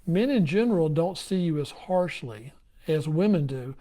men in general don't see you as harshly as women do.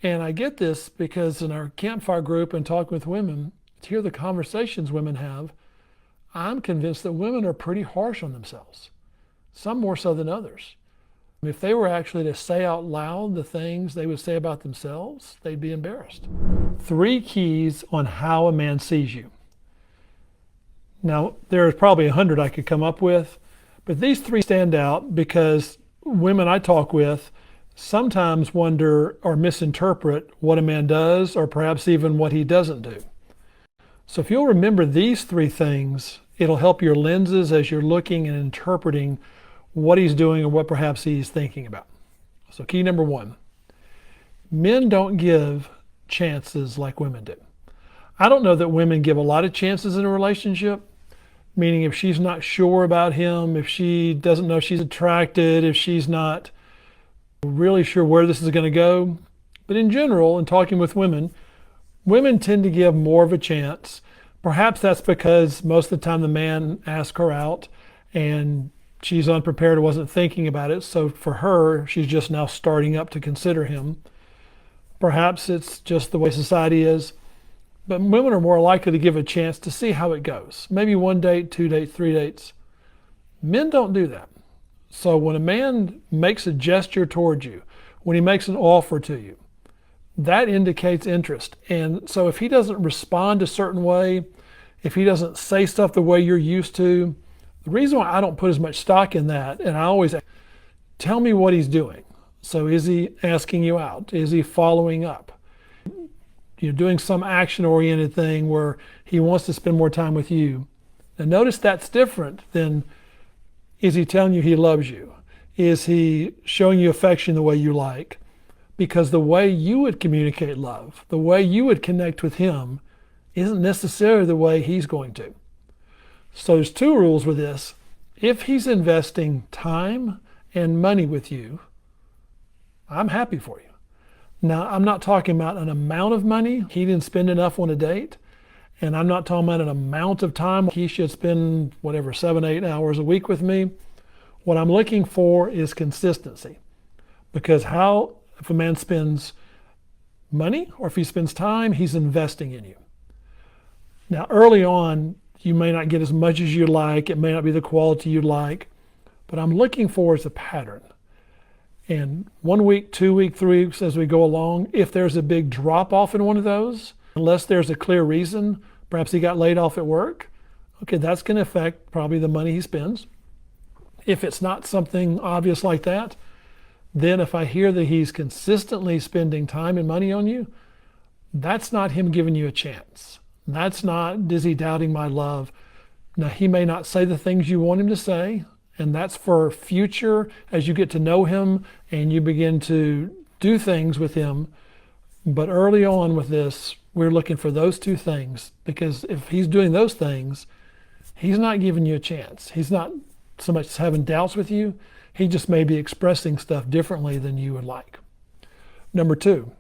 And I get this because in our campfire group and talking with women, to hear the conversations women have, I'm convinced that women are pretty harsh on themselves, some more so than others. If they were actually to say out loud the things they would say about themselves, they'd be embarrassed. 3 keys on how a man sees you. Now, there's probably 100 I could come up with, but these 3 stand out because women I talk with sometimes wonder or misinterpret what a man does, or perhaps even what he doesn't do. So if you'll remember these 3 things, it'll help your lenses as you're looking and interpreting what he's doing or what perhaps he's thinking about. So key number 1, men don't give chances like women do. I don't know that women give a lot of chances in a relationship, meaning if she's not sure about him, if she doesn't know she's attracted, if she's not really sure where this is going to go. But in general, in talking with women, women tend to give more of a chance. Perhaps that's because most of the time the man asks her out and she's unprepared or wasn't thinking about it. So for her, she's just now starting up to consider him. Perhaps it's just the way society is. But women are more likely to give a chance to see how it goes. Maybe 1 date, 2 dates, 3 dates. Men don't do that. So when a man makes a gesture towards you, when he makes an offer to you, that indicates interest. And so if he doesn't respond a certain way, if he doesn't say stuff the way you're used to, the reason why I don't put as much stock in that, and I always tell me what he's doing. So is he asking you out? Is he following up? You're doing some action-oriented thing where he wants to spend more time with you. Now notice that's different than, is he telling you he loves you? Is he showing you affection the way you like? Because the way you would communicate love, the way you would connect with him, isn't necessarily the way he's going to. So there's 2 rules with this. If he's investing time and money with you, I'm happy for you. Now, I'm not talking about an amount of money. He didn't spend enough on a date. And I'm not talking about an amount of time. He should spend, 7, 8 hours a week with me. What I'm looking for is consistency. Because if a man spends money or if he spends time, he's investing in you. Now, early on, you may not get as much as you like. It may not be the quality you'd like. But I'm looking for is a pattern. And 1 week, 2 weeks, 3 weeks as we go along, if there's a big drop off in one of those, unless there's a clear reason, perhaps he got laid off at work, okay, that's going to affect probably the money he spends. If it's not something obvious like that, then if I hear that he's consistently spending time and money on you, that's not him giving you a chance. That's not, is he doubting my love? Now, he may not say the things you want him to say, and that's for future as you get to know him and you begin to do things with him. But early on with this, we're looking for those 2 things, because if he's doing those things, he's not giving you a chance. He's not so much as having doubts with you. He just may be expressing stuff differently than you would like. Number 2,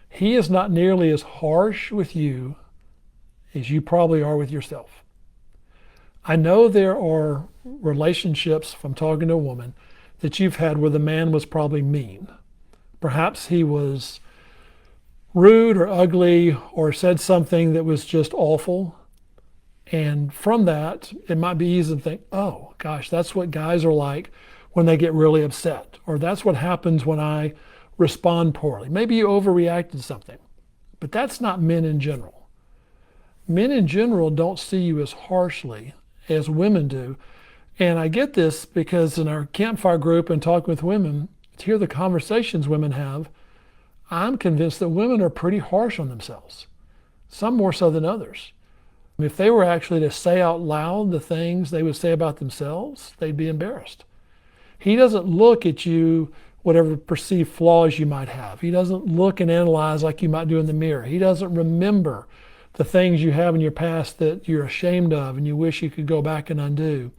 he is not nearly as harsh with you as you probably are with yourself. I know there are relationships, from talking to a woman, that you've had where the man was probably mean. Perhaps he was rude or ugly or said something that was just awful. And from that, it might be easy to think, oh gosh, that's what guys are like when they get really upset. Or that's what happens when I respond poorly. Maybe you overreacted to something. But that's not men in general. Men in general don't see you as harshly as women do. And I get this because in our campfire group and talking with women, to hear the conversations women have, I'm convinced that women are pretty harsh on themselves, some more so than others. If they were actually to say out loud the things they would say about themselves, they'd be embarrassed. He doesn't look at you, whatever perceived flaws you might have. He doesn't look and analyze like you might do in the mirror. He doesn't remember the things you have in your past that you're ashamed of and you wish you could go back and undo.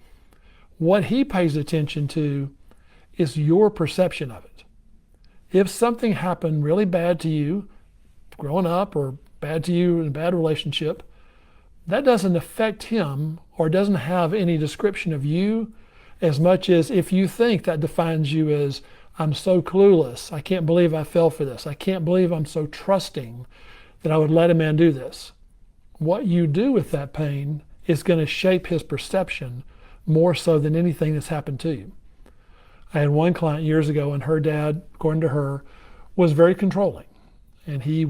What he pays attention to is your perception of it. If something happened really bad to you growing up or bad to you in a bad relationship, that doesn't affect him or doesn't have any description of you as much as if you think that defines you as, I'm so clueless, I can't believe I fell for this, I can't believe I'm so trusting that I would let a man do this. What you do with that pain is going to shape his perception more so than anything that's happened to you. I had one client years ago, and her dad, according to her, was very controlling. And she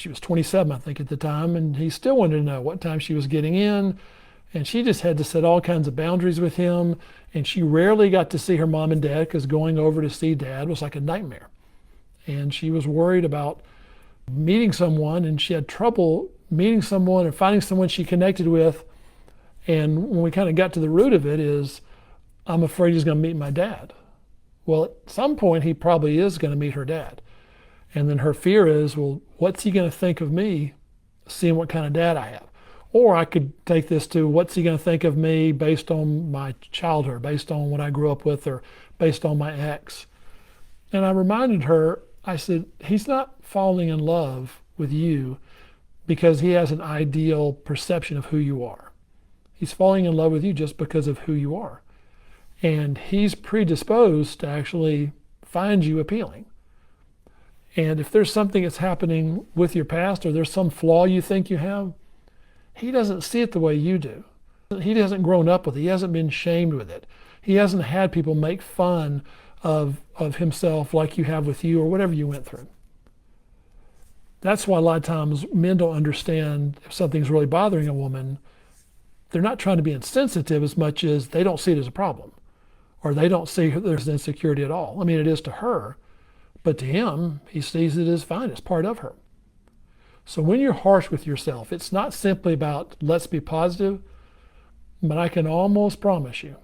was 27, I think, at the time, and he still wanted to know what time she was getting in. And she just had to set all kinds of boundaries with him. And she rarely got to see her mom and dad because going over to see dad was like a nightmare. And she was worried about meeting someone, and she had trouble meeting someone or finding someone she connected with. And when we kind of got to the root of it is, I'm afraid he's going to meet my dad. Well, at some point, he probably is going to meet her dad. And then her fear is, well, what's he going to think of me, seeing what kind of dad I have? Or I could take this to, what's he going to think of me based on my childhood, based on what I grew up with, or based on my ex? And I reminded her, I said, he's not falling in love with you because he has an ideal perception of who you are. He's falling in love with you just because of who you are. And he's predisposed to actually find you appealing. And if there's something that's happening with your past, or there's some flaw you think you have, he doesn't see it the way you do. He hasn't grown up with it. He hasn't been shamed with it. He hasn't had people make fun of himself like you have with you, or whatever you went through. That's why a lot of times men don't understand if something's really bothering a woman. They're not trying to be insensitive as much as they don't see it as a problem, or they don't see there's insecurity at all. I mean, it is to her, but to him, he sees it as fine. It's part of her. So when you're harsh with yourself, it's not simply about let's be positive, but I can almost promise you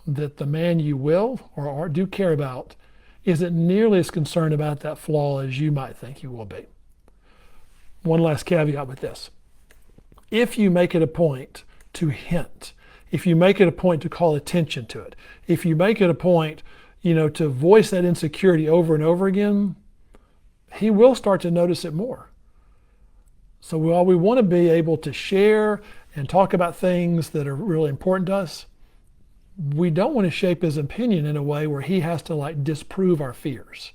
that the man you will or do care about isn't nearly as concerned about that flaw as you might think he will be. One last caveat with this. If you make it a point to hint, if you make it a point to call attention to it, if you make it a point, to voice that insecurity over and over again, he will start to notice it more. So while we want to be able to share and talk about things that are really important to us, we don't want to shape his opinion in a way where he has to disprove our fears.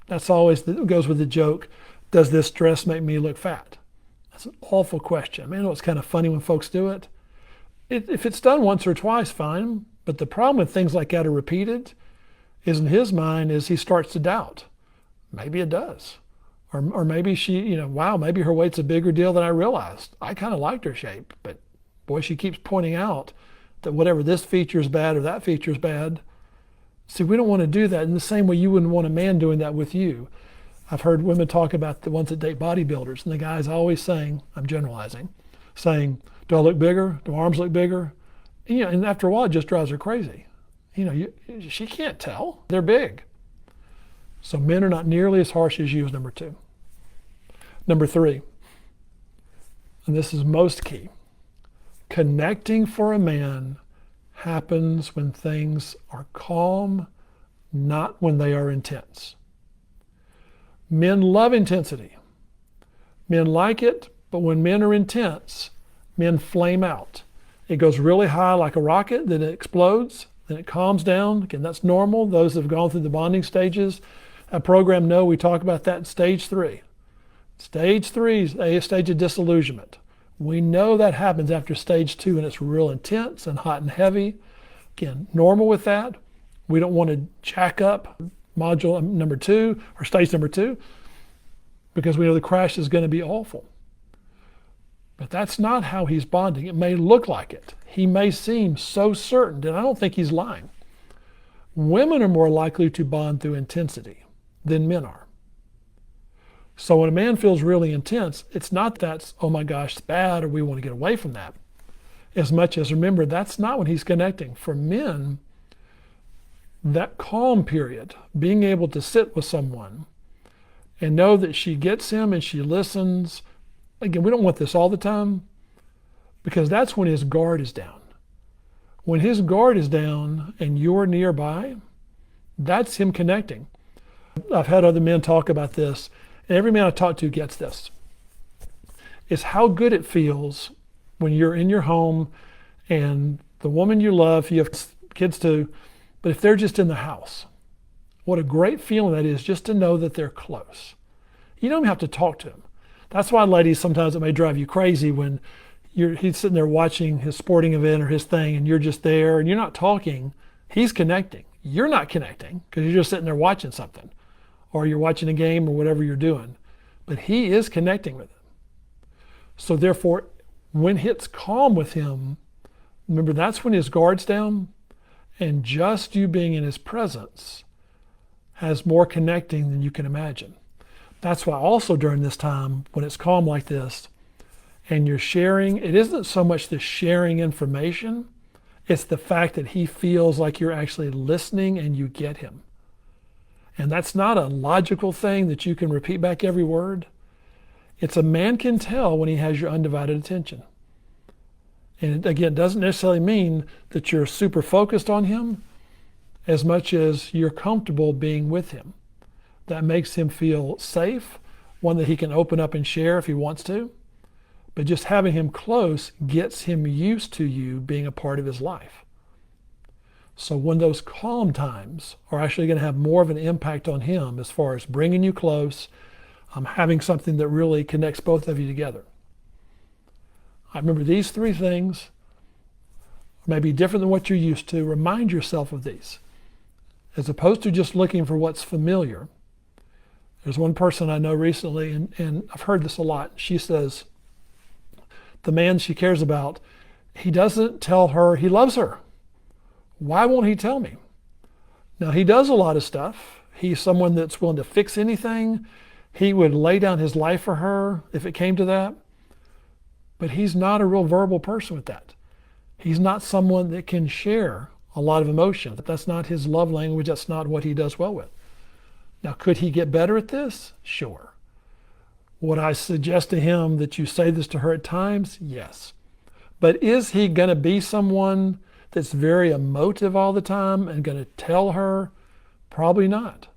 That's always goes with the joke, does this dress make me look fat? That's an awful question. I mean, I know it's kind of funny when folks do it. If it's done once or twice, fine. But the problem with things like that are repeated is in his mind is he starts to doubt. Maybe it does. Or maybe she, wow, maybe her weight's a bigger deal than I realized. I kind of liked her shape, but boy, she keeps pointing out that whatever this feature is bad or that feature is bad. See, we don't want to do that in the same way you wouldn't want a man doing that with you. I've heard women talk about the ones that date bodybuilders, and the guy's always saying, I'm generalizing, saying, do I look bigger? Do my arms look bigger? And after a while, it just drives her crazy. She can't tell. They're big. So men are not nearly as harsh as you, is number two. Number three, and this is most key, connecting for a man happens when things are calm, not when they are intense. Men love intensity. Men like it, but when men are intense, men flame out. It goes really high like a rocket, then it explodes, then it calms down. Again, that's normal. Those that have gone through the bonding stages, that program know we talk about that in stage 3. Stage 3 is a stage of disillusionment. We know that happens after stage 2, and it's real intense and hot and heavy. Again, normal with that. We don't want to jack up module number 2 or stage number 2 because we know the crash is going to be awful. But that's not how he's bonding. It may look like it. He may seem so certain, and I don't think he's lying. Women are more likely to bond through intensity than men are. So when a man feels really intense, it's not that's, oh my gosh, it's bad, or we want to get away from that. As much as, remember, that's not when he's connecting. For men, that calm period, being able to sit with someone and know that she gets him and she listens. Again, we don't want this all the time because that's when his guard is down. When his guard is down and you're nearby, that's him connecting. I've had other men talk about this, and every man I talk to gets this. It's how good it feels when you're in your home and The woman you love, you have kids too, but if they're just in the house, what a great feeling that is just to know that they're close. You don't even have to talk to them. That's why, ladies, sometimes it may drive you crazy when he's sitting there watching his sporting event or his thing and you're just there and you're not talking. He's connecting. You're not connecting because you're just sitting there watching something or you're watching a game or whatever you're doing. But he is connecting with him. So therefore, when it's calm with him, remember that's when his guard's down, and just you being in his presence has more connecting than you can imagine. That's why also during this time, when it's calm like this, and you're sharing, it isn't so much the sharing information, it's the fact that he feels like you're actually listening and you get him. And that's not a logical thing that you can repeat back every word. It's a man can tell when he has your undivided attention. And again, it doesn't necessarily mean that you're super focused on him as much as you're comfortable being with him. That makes him feel safe, one that he can open up and share if he wants to. But just having him close gets him used to you being a part of his life. So when those calm times are actually going to have more of an impact on him as far as bringing you close, having something that really connects both of you together. I remember these three things may be different than what you're used to. Remind yourself of these. As opposed to just looking for what's familiar. There's one person I know recently, and I've heard this a lot. She says, the man she cares about, he doesn't tell her he loves her. Why won't he tell me? Now, he does a lot of stuff. He's someone that's willing to fix anything. He would lay down his life for her if it came to that. But he's not a real verbal person with that. He's not someone that can share a lot of emotion. That's not his love language. That's not what he does well with. Now, could he get better at this? Sure. Would I suggest to him that you say this to her at times? Yes. But is he going to be someone that's very emotive all the time and going to tell her? Probably not.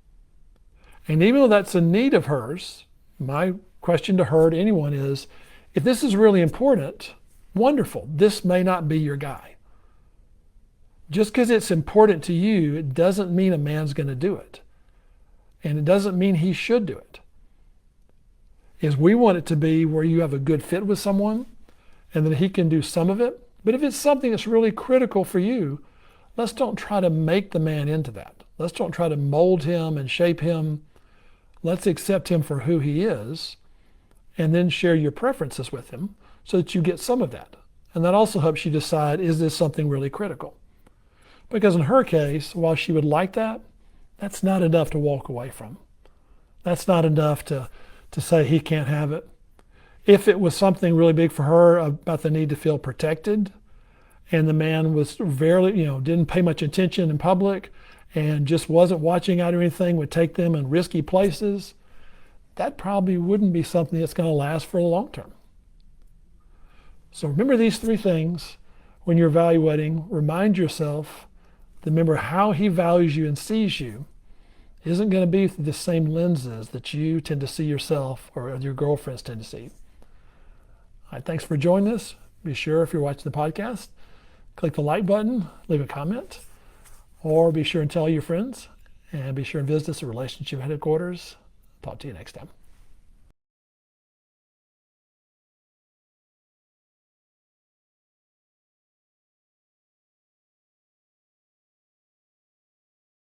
And even though that's a need of hers, my question to her, to anyone is, if this is really important, wonderful. This may not be your guy. Just because it's important to you, it doesn't mean a man's going to do it. And it doesn't mean he should do it. Is we want it to be where you have a good fit with someone and that he can do some of it. But if it's something that's really critical for you, let's don't try to make the man into that. Let's don't try to mold him and shape him. Let's accept him for who he is and then share your preferences with him so that you get some of that. And that also helps you decide, is this something really critical? Because in her case, while she would like that, that's not enough to walk away from. That's not enough to say he can't have it. If it was something really big for her about the need to feel protected, and the man was very, didn't pay much attention in public and just wasn't watching out or anything, would take them in risky places, that probably wouldn't be something that's going to last for the long term. So remember these three things when you're evaluating. Remind yourself, remember how he values you and sees you isn't going to be through the same lenses that you tend to see yourself or your girlfriends tend to see. All right, thanks for joining us. Be sure, if you're watching the podcast, click the like button, leave a comment, or be sure and tell your friends, and be sure and visit us at Relationship Headquarters. Talk to you next time.